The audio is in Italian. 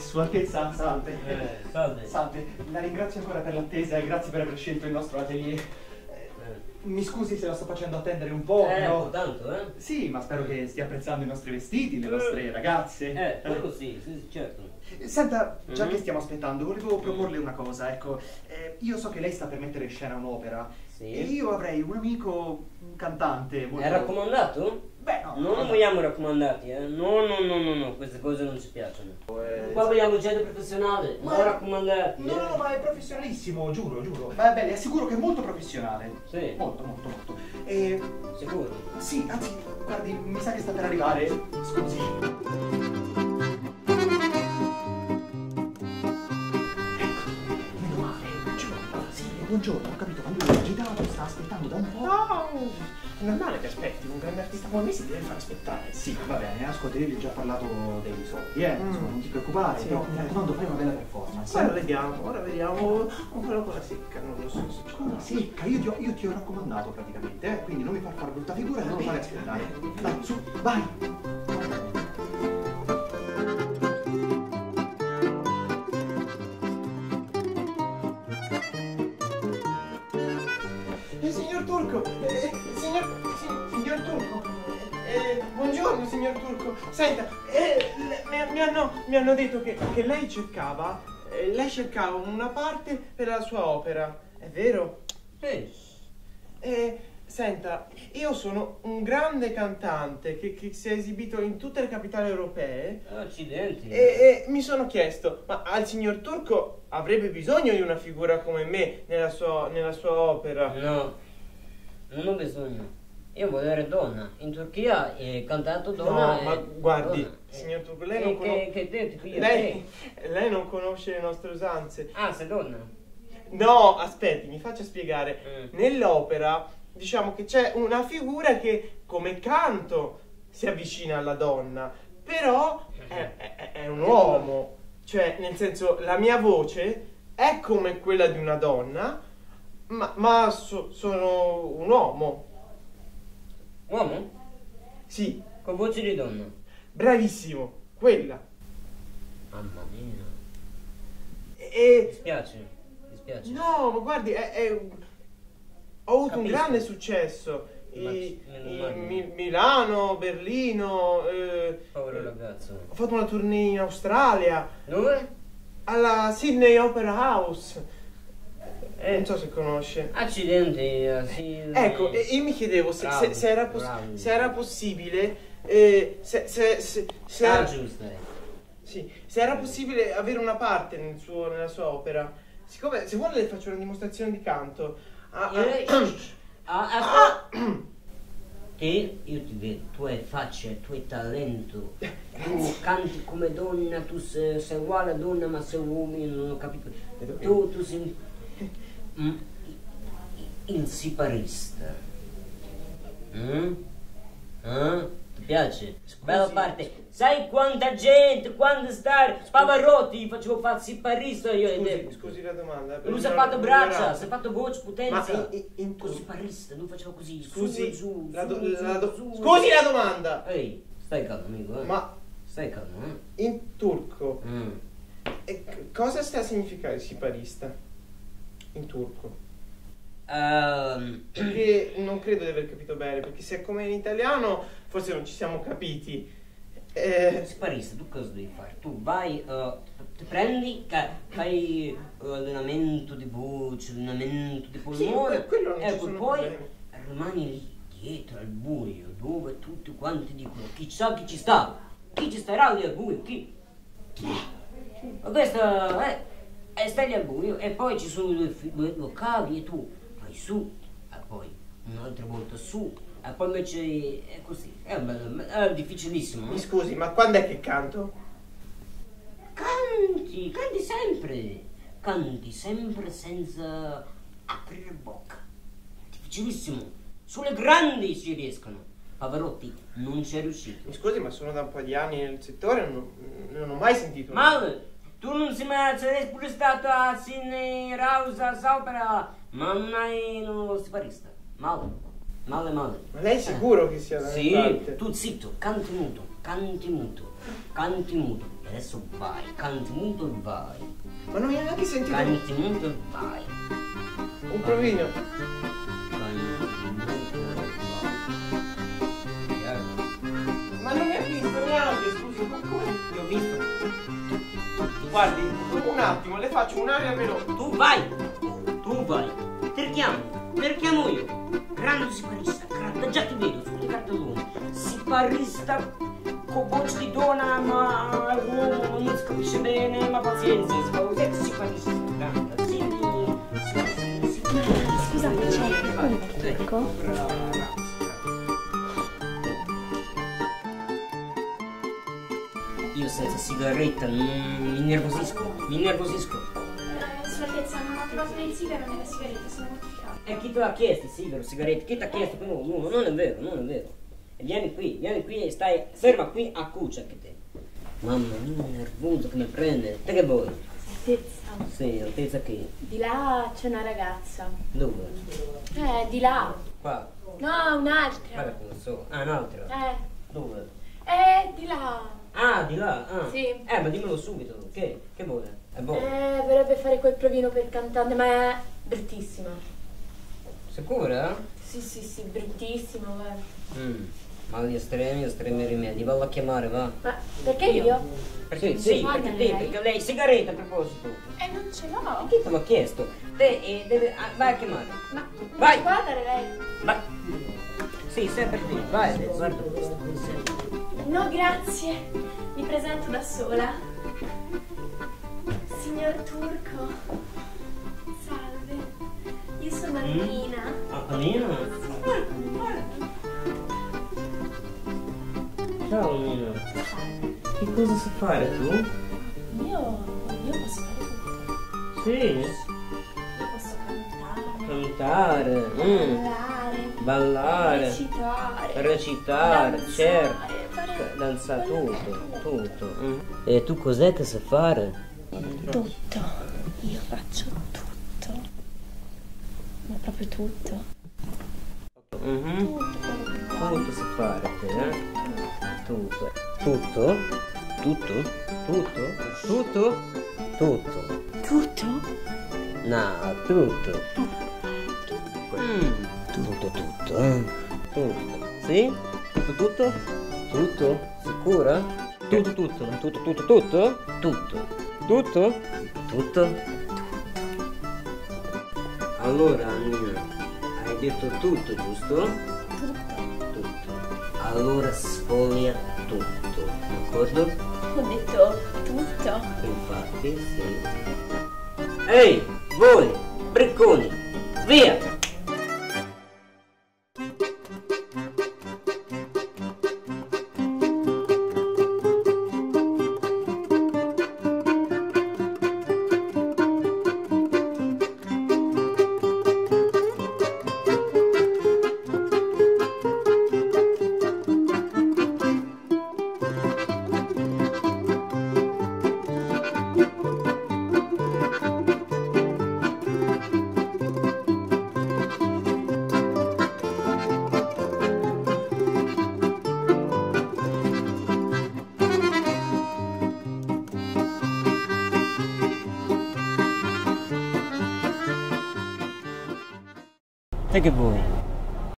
Sua Altezza, salve. Salve. Salve, la ringrazio ancora per l'attesa e grazie per aver scelto il nostro atelier. Mi scusi se la sto facendo attendere un po', però... tanto, eh? Sì, ma spero che stia apprezzando i nostri vestiti, le nostre ragazze. Quello sì, certo. Senta, già che stiamo aspettando, volevo proporle una cosa, ecco. Io so che lei sta per mettere in scena un'opera. Sì. E io avrei un amico, un cantante molto... È raccomandato? Beh, no. Non vogliamo raccomandati, eh? No, queste cose non ci piacciono. Qua vogliamo gente professionale, non raccomandati. No, ma è professionalissimo, giuro. Beh, le assicuro che è molto professionale. Sì. Molto. Sicuro? Sì, anzi, guardi, mi sa che sta per arrivare. Scusi. Meno male, buongiorno. Sì, buongiorno, ho capito, quando lui è agitato, sta aspettando da un po'. No, è normale che aspetti, un grande artista come me si deve far aspettare. Sì, va bene, ascolta, io gli ho già parlato dei soldi, insomma, non ti preoccupare, Sì, però mi raccomando, fai una bella performance. Ora vediamo un quello con la secca, non lo so. Con la secca, io ti ho raccomandato praticamente, quindi non mi far fare brutta figura e non mi fare aspettare. Dai, su, vai! Signor Turco, signor Turco, buongiorno signor Turco. Senta, mi hanno detto che lei cercava una parte per la sua opera, è vero? Sì. Senta, io sono un grande cantante che si è esibito in tutte le capitali europee. Accidenti. E mi sono chiesto, ma al signor Turco avrebbe bisogno di una figura come me nella sua opera? No, non ho bisogno. Io voglio essere donna. In Turchia è cantato donna. No, ma guardi, donna. signor Turco, lei non conosce... Che detto io? Lei non conosce le nostre usanze. Ah, sei donna? No, aspetti, mi faccia spiegare. Nell'opera, diciamo che c'è una figura che come canto si avvicina alla donna, però è un uomo. Cioè, nel senso, la mia voce è come quella di una donna, ma sono un uomo. Uomo? Sì, Con voce di donna. bravissimo, quella. Mamma mia. E... Mi spiace. No, ma guardi, ho avuto un Capisco. grande successo. Immagino. Milano, Berlino, Povero ragazzo. ho fatto una tournée in Australia, Dove? alla Sydney Opera House. Non so se conosce. Accidenti, sì. Ecco, e io mi chiedevo se era possibile, se era possibile avere una parte nella sua opera. Siccome, se vuole le faccio una dimostrazione di canto. Che io ti vedo, tu hai faccia, tu hai talento, tu canti come donna, tu sei uguale a donna ma sei uomo, non ho capito. Tu sei il siparista. Ti piace? Bella parte. Sai quanta gente, quando stare Pavarotti facevo fare il siparista io. Scusi la domanda. Lui si è fatto braccia, si è fatto voce, potenza. Ma Col siparista, lui faceva così. Scusi, su, scusi la domanda. Ehi, stai calmo amico, Ma stai calmo, in turco, cosa sta a significare siparista? In turco? Perché non credo di aver capito bene, perché se è come in italiano forse non ci siamo capiti. Siparista, tu cosa devi fare? Tu vai, ti prendi, fai allenamento di voce, allenamento di polmone, Sì, quello non ci ecco, sono poi problemi. rimani lì dietro al buio, dove tutti quanti dicono chi sa chi ci sta, chi ci starà lì al buio, chi? Ma questo stai lì al buio e poi ci sono due locali e tu vai su e poi un'altra volta su e poi invece è così, è difficilissimo. Mi scusi, ma quando è che canto? Canti sempre senza aprire bocca, difficilissimo, sulle grandi ci riescono. Pavarotti non ci è riuscito. Mi scusi, ma sono da un po' di anni nel settore, non ho mai sentito. Male, tu non sei pure stato a Sydney House Opera, ma non hai uno siparista. Male. Male, male. Ma lei è sicuro che sia da Sì, parte? tu zitto, canti muto, canti muto, canti muto. E adesso vai, canti muto e vai. Ma non mi ha neanche sentito Canti muto e vai. un provino. Canti muto e vai. Ma non mi ha visto neanche, scusi, ma come? Ti ho visto. Guardi, un attimo, le faccio un'aria veloce. Tu vai, tu vai. Ti richiamo io. Grande siparista, grande, già ti vedo su tutti i cartelloni. Siparista con voce di donna, ma l'uomo non si capisce bene, ma pazienza, siparista, grande, sì. Scusate, c'è un turco? Io senza sigaretta mi innervosisco, Sua Altezza, non ho trovato né il sigaro né la sigaretta, sono mortificata. E chi te l'ha chiesto il sigaro, sigaretta? Chi ti ha chiesto? No, non è vero, non è vero. E vieni qui e stai ferma qui a cuccia che te. Mamma mia, nervoso che mi prende. Te che vuoi? Altezza, Sì, Altezza che? di là c'è una ragazza. Dove? Di là. Qua? No, un'altra. Guarda che non so. Ah, un'altra? Dove? Di là. Ah, di là? Ah. Sì. Ma dimmelo subito. Che vuole? È buono? Vorrebbe fare quel provino per cantante, ma è bruttissima. Sicura? Sì, bruttissima, guarda. Ma gli estremi rimedi. Vallo a chiamare, va. Ma perché io? Sì, Guarda perché lei. lei, sigaretta a proposito. Non ce l'ho. Chi te l'ha chiesto? Te vai a chiamare. Ma Vai. non guardare lei. Vai. Sì, sempre qui. Vai, guarda questo. No, grazie. Mi presento da sola. Signor Turco. Salve. Io sono Annina. Nina? Ciao Nina. Che cosa sai fare tu? Io posso fare tutto. Sì. Io posso cantare, Ballare. Recitare, danzare, certo. fare Danzare quello tutto. E tu cos'è che sai fare? tutto. Io faccio tutto. Ma proprio tutto. Tutto sai fare te, Tutto. Tutto? Tutto? No, tutto. Tutto. Sì? Tutto? Sicura? Tutto? Allora, Nina, hai detto tutto, giusto? Tutto. Allora sfoglia tutto, d'accordo? Ho detto tutto. Infatti, sì. Ehi, voi, bricconi, via! Te che vuoi?